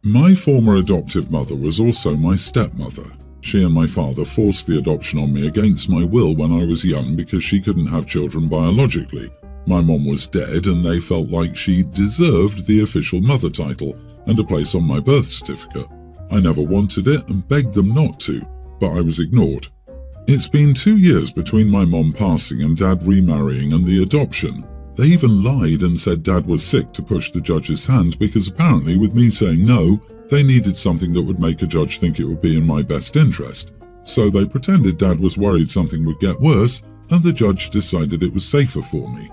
My former adoptive mother was also my stepmother. She and my father forced the adoption on me against my will when I was young because she couldn't have children biologically. My mom was dead and they felt like she deserved the official mother title and a place on my birth certificate. I never wanted it and begged them not to, but I was ignored. It's been 2 years between my mom passing and Dad remarrying and the adoption. They even lied and said Dad was sick to push the judge's hand because apparently with me saying no, they needed something that would make a judge think it would be in my best interest. So they pretended Dad was worried something would get worse and the judge decided it was safer for me.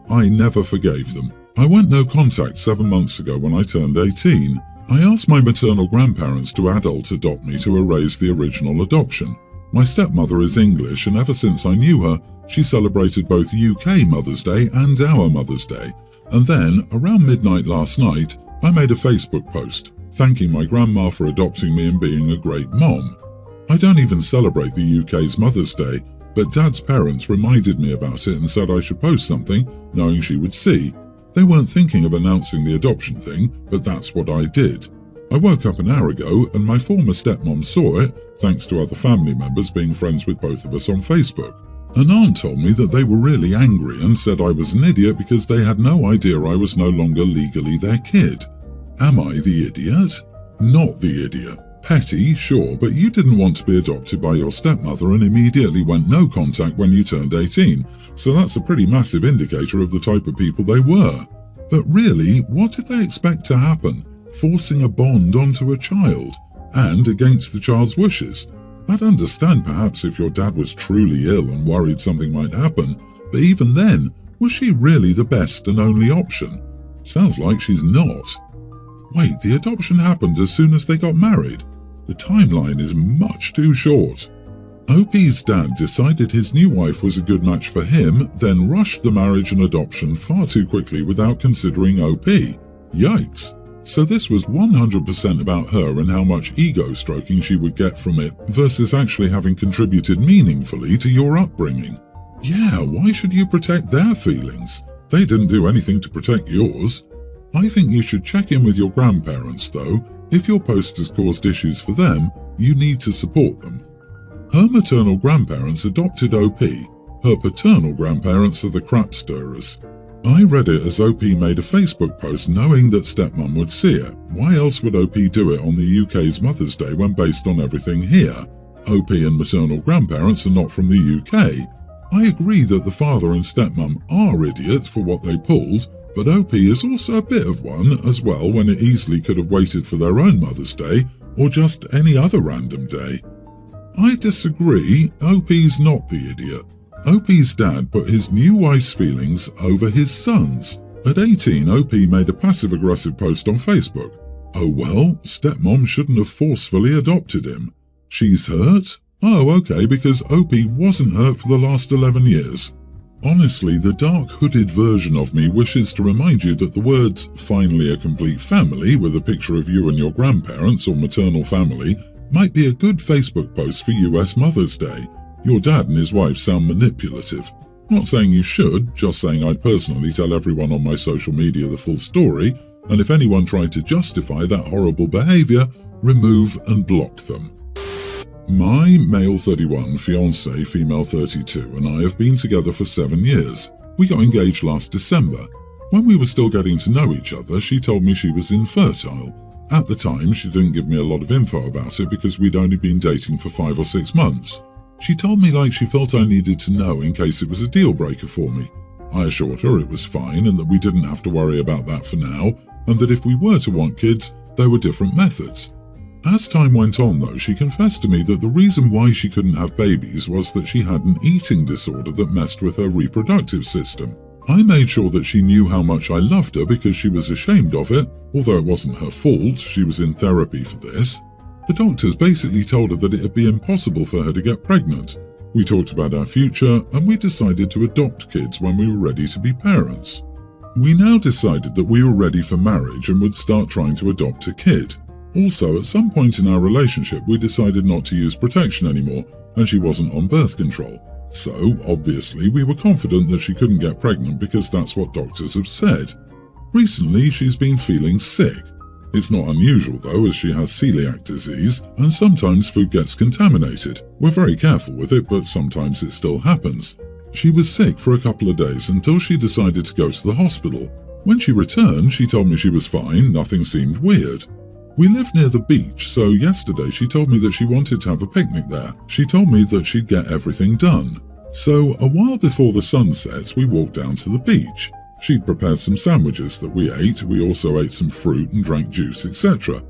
I never forgave them. I went no contact 7 months ago when I turned 18. I asked my maternal grandparents to adult adopt me to erase the original adoption. My stepmother is English and ever since I knew her, she celebrated both UK Mother's Day and our Mother's Day. And then, around midnight last night, I made a Facebook post thanking my grandma for adopting me and being a great mom. I don't even celebrate the UK's Mother's Day, but Dad's parents reminded me about it and said I should post something, knowing she would see. They weren't thinking of announcing the adoption thing, but that's what I did. I woke up an hour ago and my former stepmom saw it, thanks to other family members being friends with both of us on Facebook. An aunt told me that they were really angry and said I was an idiot because they had no idea I was no longer legally their kid. Am I the idiot? Not the idiot. Petty, sure, but you didn't want to be adopted by your stepmother and immediately went no contact when you turned 18, so that's a pretty massive indicator of the type of people they were. But really, what did they expect to happen? Forcing a bond onto a child, and against the child's wishes. I'd understand perhaps if your dad was truly ill and worried something might happen, but even then, was she really the best and only option? Sounds like she's not. Wait, the adoption happened as soon as they got married? The timeline is much too short. OP's dad decided his new wife was a good match for him, then rushed the marriage and adoption far too quickly without considering OP. Yikes. So this was 100% about her and how much ego stroking she would get from it versus actually having contributed meaningfully to your upbringing. Yeah, why should you protect their feelings? They didn't do anything to protect yours. I think you should check in with your grandparents though. If your post has caused issues for them, you need to support them. Her maternal grandparents adopted OP. Her paternal grandparents are the crap stirrers. I read it as OP made a Facebook post knowing that stepmom would see it. Why else would OP do it on the UK's Mother's Day when based on everything here? OP and maternal grandparents are not from the UK. I agree that the father and stepmom are idiots for what they pulled, but OP is also a bit of one as well when it easily could have waited for their own Mother's Day or just any other random day. I disagree, OP's not the idiot. OP's dad put his new wife's feelings over his son's. At 18, OP made a passive-aggressive post on Facebook. Oh well, stepmom shouldn't have forcefully adopted him. She's hurt? Oh okay, because OP wasn't hurt for the last 11 years. Honestly, the dark hooded version of me wishes to remind you that the words "finally a complete family" with a picture of you and your grandparents or maternal family might be a good Facebook post for US Mother's Day. Your dad and his wife sound manipulative. Not saying you should, just saying I'd personally tell everyone on my social media the full story, and if anyone tried to justify that horrible behaviour, remove and block them. My male 31, fiancé, female 32, and I have been together for 7 years. We got engaged last December. When we were still getting to know each other, she told me she was infertile. At the time, she didn't give me a lot of info about it because we'd only been dating for 5 or 6 months. She told me like she felt I needed to know in case it was a deal breaker for me. I assured her it was fine and that we didn't have to worry about that for now, and that if we were to want kids, there were different methods. As time went on though, she confessed to me that the reason why she couldn't have babies was that she had an eating disorder that messed with her reproductive system. I made sure that she knew how much I loved her because she was ashamed of it, although it wasn't her fault, she was in therapy for this. The doctors basically told her that it'd be impossible for her to get pregnant. We talked about our future and we decided to adopt kids when we were ready to be parents. We now decided that we were ready for marriage and would start trying to adopt a kid. Also, at some point in our relationship, we decided not to use protection anymore, and she wasn't on birth control. So, obviously, we were confident that she couldn't get pregnant because that's what doctors have said. Recently, she's been feeling sick. It's not unusual though, as she has celiac disease and sometimes food gets contaminated. We're very careful with it, but sometimes it still happens. She was sick for a couple of days until she decided to go to the hospital. When she returned, she told me she was fine, nothing seemed weird. We live near the beach, so yesterday she told me that she wanted to have a picnic there. She told me that she'd get everything done. So a while before the sun sets, we walked down to the beach. She'd prepared some sandwiches that we ate. We also ate some fruit and drank juice, etc.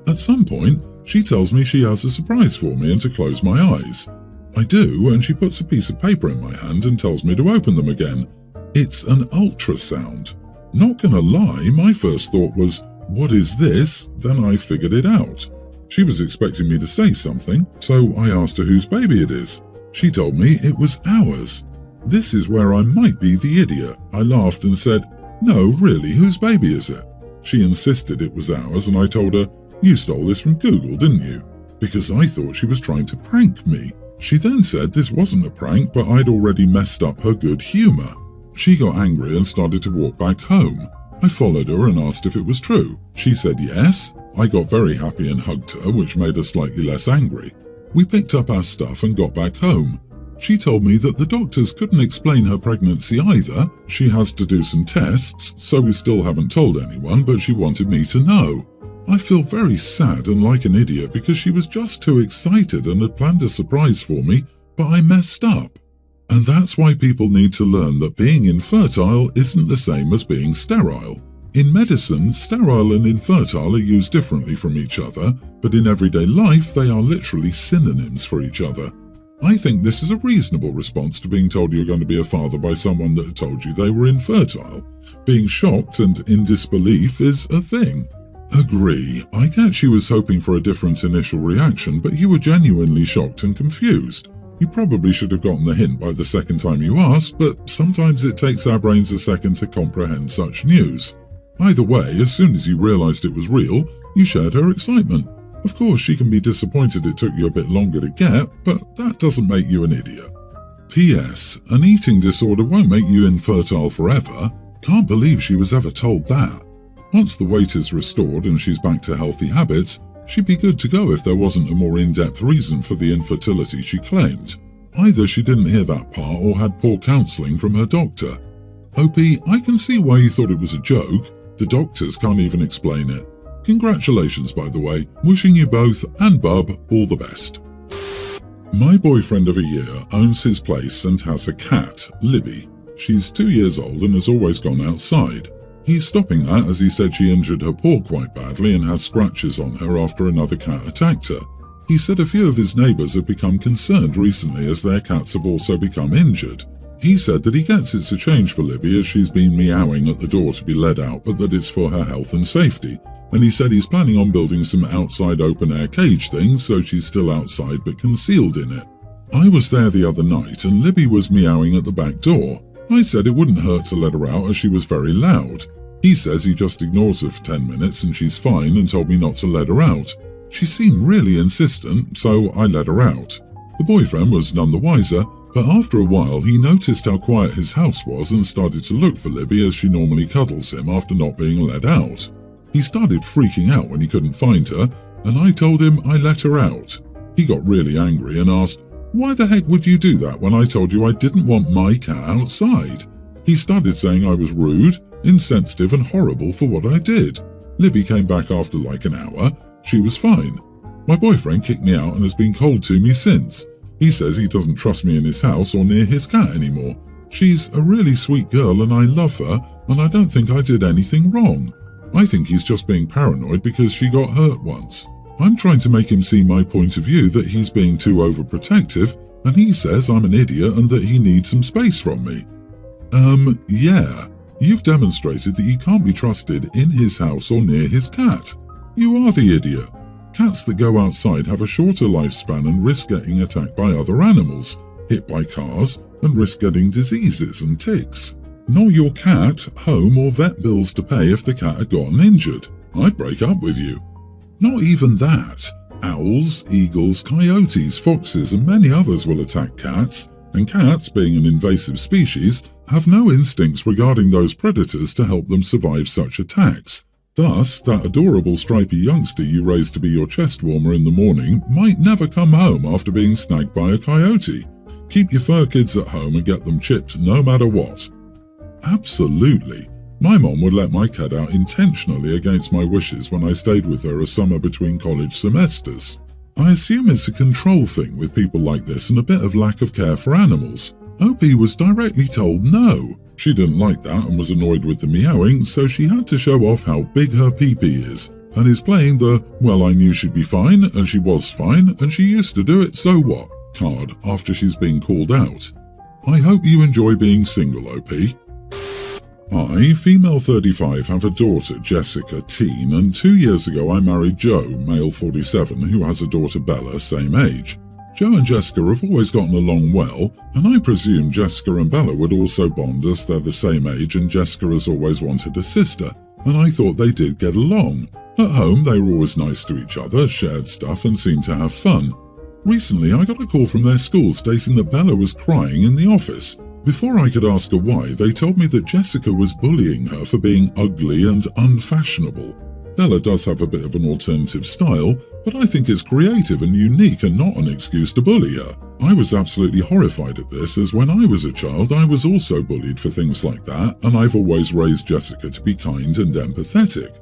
At some point, she tells me she has a surprise for me and to close my eyes. I do, and she puts a piece of paper in my hand and tells me to open them again. It's an ultrasound. Not gonna lie, my first thought was, what is this? Then I figured it out. She was expecting me to say something, so I asked her whose baby it is. She told me it was ours. This is where I might be the idiot. I laughed and said, no, really, whose baby is it? She insisted it was ours, and I told her, you stole this from Google, didn't you? Because I thought she was trying to prank me. She then said this wasn't a prank, but I'd already messed up her good humor. She got angry and started to walk back home. I followed her and asked if it was true. She said yes. I got very happy and hugged her, which made her slightly less angry. We picked up our stuff and got back home. She told me that the doctors couldn't explain her pregnancy either. She has to do some tests, so we still haven't told anyone, but she wanted me to know. I feel very sad and like an idiot because she was just too excited and had planned a surprise for me, but I messed up. And that's why people need to learn that being infertile isn't the same as being sterile. In medicine, sterile and infertile are used differently from each other, but in everyday life they are literally synonyms for each other. I think this is a reasonable response to being told you're going to be a father by someone that told you they were infertile. Being shocked and in disbelief is a thing. Agree. I get she was hoping for a different initial reaction, but you were genuinely shocked and confused. You probably should have gotten the hint by the second time you asked, but sometimes it takes our brains a second to comprehend such news. Either way, as soon as you realized it was real, you shared her excitement. Of course, she can be disappointed it took you a bit longer to get, but that doesn't make you an idiot. P.S. An eating disorder won't make you infertile forever. Can't believe she was ever told that. Once the weight is restored and she's back to healthy habits, she'd be good to go if there wasn't a more in-depth reason for the infertility she claimed. Either she didn't hear that part or had poor counselling from her doctor. Opie, I can see why you thought it was a joke. The doctors can't even explain it. Congratulations, by the way. Wishing you both and Bub all the best. My boyfriend of a year owns his place and has a cat, Libby. She's 2 years old and has always gone outside. He's stopping that as he said she injured her paw quite badly and has scratches on her after another cat attacked her. He said a few of his neighbours have become concerned recently as their cats have also become injured. He said that he gets it's a change for Libby as she's been meowing at the door to be let out, but that it's for her health and safety. And he said he's planning on building some outside open-air cage things so she's still outside but concealed in it. I was there the other night and Libby was meowing at the back door. I said it wouldn't hurt to let her out as she was very loud. He says he just ignores her for 10 minutes and she's fine and told me not to let her out. She seemed really insistent, so I let her out. The boyfriend was none the wiser, but after a while he noticed how quiet his house was and started to look for Libby as she normally cuddles him after not being let out. He started freaking out when he couldn't find her, and I told him I let her out. He got really angry and asked, "Why the heck would you do that when I told you I didn't want my cat outside?" He started saying I was rude, insensitive and horrible for what I did. Libby came back after like an hour. She was fine. My boyfriend kicked me out and has been cold to me since. He says he doesn't trust me in his house or near his cat anymore. She's a really sweet girl and I love her, and I don't think I did anything wrong. I think he's just being paranoid because she got hurt once. I'm trying to make him see my point of view that he's being too overprotective, and he says I'm an idiot and that he needs some space from me. Yeah. You've demonstrated that you can't be trusted in his house or near his cat. You are the idiot. Cats that go outside have a shorter lifespan and risk getting attacked by other animals, hit by cars, and risk getting diseases and ticks. Not your cat, home or vet bills to pay if the cat had gotten injured. I'd break up with you. Not even that. Owls, eagles, coyotes, foxes and many others will attack cats, and cats, being an invasive species, have no instincts regarding those predators to help them survive such attacks. Thus, that adorable stripy youngster you raised to be your chest warmer in the morning might never come home after being snagged by a coyote. Keep your fur kids at home and get them chipped no matter what. Absolutely. My mom would let my kid out intentionally against my wishes when I stayed with her a summer between college semesters. I assume it's a control thing with people like this and a bit of lack of care for animals. OP was directly told no. She didn't like that and was annoyed with the meowing, so she had to show off how big her pee-pee is, and is playing the, well, I knew she'd be fine, and she was fine, and she used to do it, so what card after she's been called out. I hope you enjoy being single, OP. I, female 35, have a daughter, Jessica, teen, and 2 years ago I married Joe, male 47, who has a daughter, Bella, same age. Joe and Jessica have always gotten along well, and I presume Jessica and Bella would also bond as they're the same age and Jessica has always wanted a sister, and I thought they did get along. At home they were always nice to each other, shared stuff and seemed to have fun. Recently I got a call from their school stating that Bella was crying in the office. Before I could ask her why, they told me that Jessica was bullying her for being ugly and unfashionable. Bella does have a bit of an alternative style, but I think it's creative and unique and not an excuse to bully her. I was absolutely horrified at this, as when I was a child I was also bullied for things like that, and I've always raised Jessica to be kind and empathetic.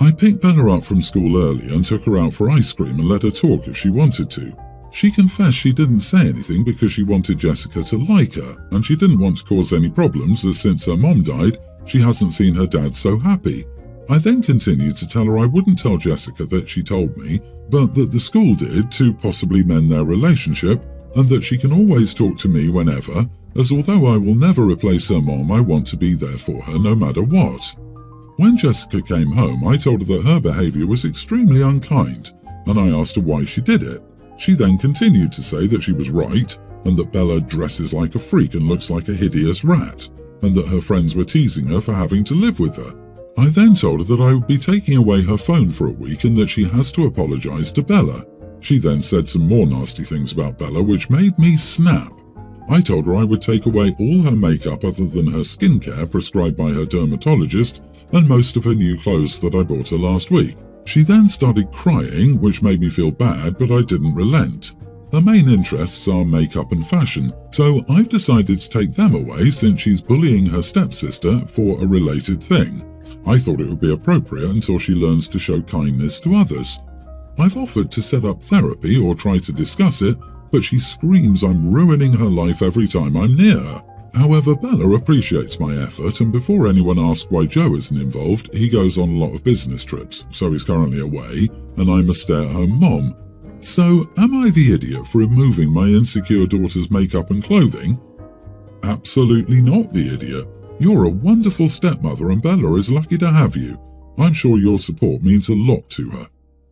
I picked Bella up from school early and took her out for ice cream and let her talk if she wanted to. She confessed she didn't say anything because she wanted Jessica to like her, and she didn't want to cause any problems as since her mom died, she hasn't seen her dad so happy. I then continued to tell her I wouldn't tell Jessica that she told me, but that the school did to possibly mend their relationship, and that she can always talk to me whenever, as although I will never replace her mom, I want to be there for her no matter what. When Jessica came home, I told her that her behaviour was extremely unkind, and I asked her why she did it. She then continued to say that she was right, and that Bella dresses like a freak and looks like a hideous rat, and that her friends were teasing her for having to live with her. I then told her that I would be taking away her phone for a week and that she has to apologise to Bella. She then said some more nasty things about Bella which made me snap. I told her I would take away all her makeup other than her skincare prescribed by her dermatologist and most of her new clothes that I bought her last week. She then started crying, which made me feel bad, but I didn't relent. Her main interests are makeup and fashion, so I've decided to take them away since she's bullying her stepsister for a related thing. I thought it would be appropriate until she learns to show kindness to others. I've offered to set up therapy or try to discuss it, but she screams I'm ruining her life every time I'm near her. However, Bella appreciates my effort, and before anyone asks why Joe isn't involved, he goes on a lot of business trips, so he's currently away, and I'm a stay-at-home mom. So, am I the idiot for removing my insecure daughter's makeup and clothing? Absolutely not the idiot. You're a wonderful stepmother and Bella is lucky to have you. I'm sure your support means a lot to her.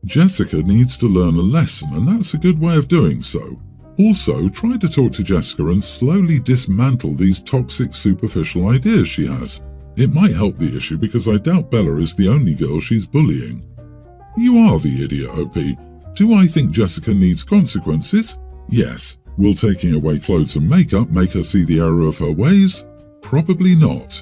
Jessica needs to learn a lesson, and that's a good way of doing so. Also, try to talk to Jessica and slowly dismantle these toxic, superficial ideas she has. It might help the issue because I doubt Bella is the only girl she's bullying. You are the idiot, OP. Do I think Jessica needs consequences? Yes. Will taking away clothes and makeup make her see the error of her ways? Probably not.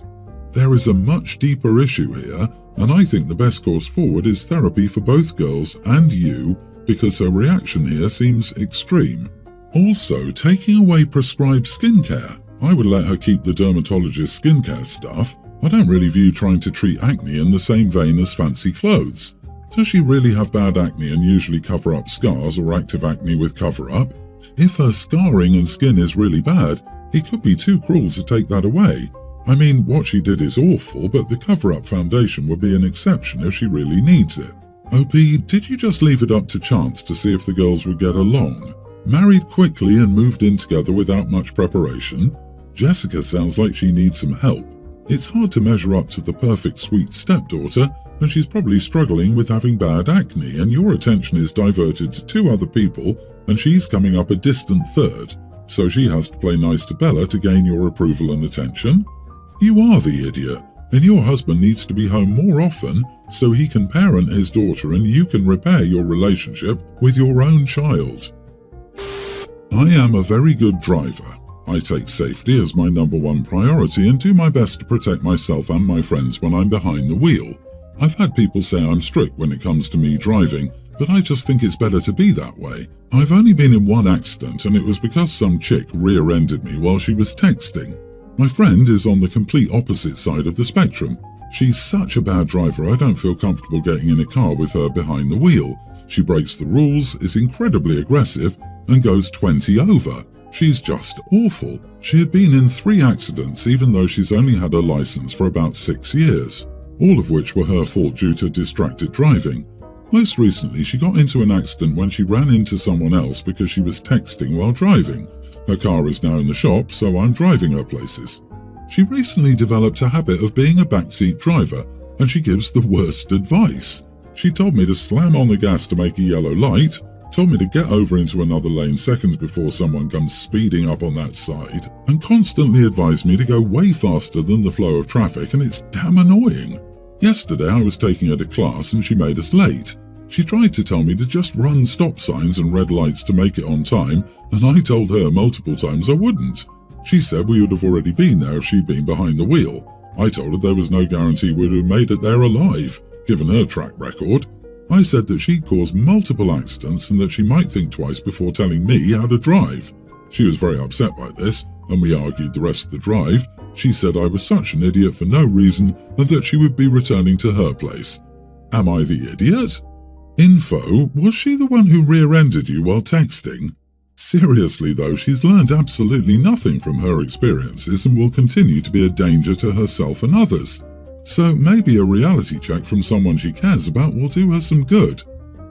There is a much deeper issue here, and I think the best course forward is therapy for both girls and you, because her reaction here seems extreme. Also, taking away prescribed skincare. I would let her keep the dermatologist's skincare stuff. I don't really view trying to treat acne in the same vein as fancy clothes. Does she really have bad acne and usually cover up scars or active acne with cover-up? If her scarring and skin is really bad, it could be too cruel to take that away. I mean, what she did is awful, but the cover-up foundation would be an exception if she really needs it. OP, did you just leave it up to chance to see if the girls would get along? Married quickly and moved in together without much preparation? Jessica sounds like she needs some help. It's hard to measure up to the perfect sweet stepdaughter, and she's probably struggling with having bad acne, and your attention is diverted to two other people, and she's coming up a distant third. So she has to play nice to Bella to gain your approval and attention? You are the idiot, and your husband needs to be home more often so he can parent his daughter and you can repair your relationship with your own child. I am a very good driver. I take safety as my #1 priority and do my best to protect myself and my friends when I'm behind the wheel. I've had people say I'm strict when it comes to me driving, but I just think it's better to be that way. I've only been in one accident, and it was because some chick rear-ended me while she was texting. My friend is on the complete opposite side of the spectrum. She's such a bad driver I don't feel comfortable getting in a car with her behind the wheel. She breaks the rules, is incredibly aggressive, and goes 20 over. She's just awful. She had been in 3 accidents even though she's only had her license for about 6 years, all of which were her fault due to distracted driving. Most recently, she got into an accident when she ran into someone else because she was texting while driving. Her car is now in the shop, so I'm driving her places. She recently developed a habit of being a backseat driver, and she gives the worst advice. She told me to slam on the gas to make a yellow light, told me to get over into another lane seconds before someone comes speeding up on that side, and constantly advised me to go way faster than the flow of traffic, and it's damn annoying. Yesterday I was taking her to class and she made us late. She tried to tell me to just run stop signs and red lights to make it on time, and I told her multiple times I wouldn't. She said we would have already been there if she'd been behind the wheel. I told her there was no guarantee we'd have made it there alive, given her track record. I said that she'd caused multiple accidents and that she might think twice before telling me how to drive. She was very upset by this, and we argued the rest of the drive. She said I was such an idiot for no reason and that she would be returning to her place. Am I the idiot? Info, was she the one who rear-ended you while texting? Seriously though, she's learned absolutely nothing from her experiences and will continue to be a danger to herself and others. So maybe a reality check from someone she cares about will do her some good.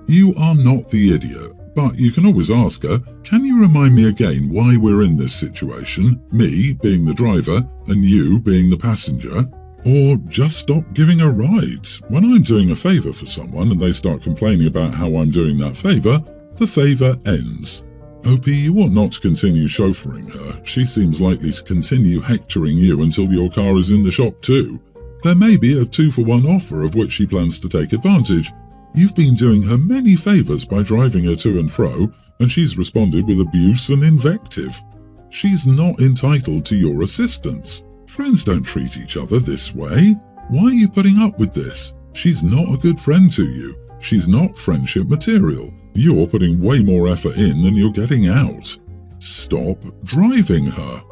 You are not the idiot, but you can always ask her, can you remind me again why we're in this situation, me being the driver and you being the passenger? Or just stop giving her rides. When I'm doing a favour for someone and they start complaining about how I'm doing that favour, the favour ends. OP, you ought not to continue chauffeuring her. She seems likely to continue hectoring you until your car is in the shop too. There may be a 2-for-1 offer of which she plans to take advantage. You've been doing her many favours by driving her to and fro, and she's responded with abuse and invective. She's not entitled to your assistance. Friends don't treat each other this way. Why are you putting up with this? She's not a good friend to you. She's not friendship material. You're putting way more effort in than you're getting out. Stop driving her.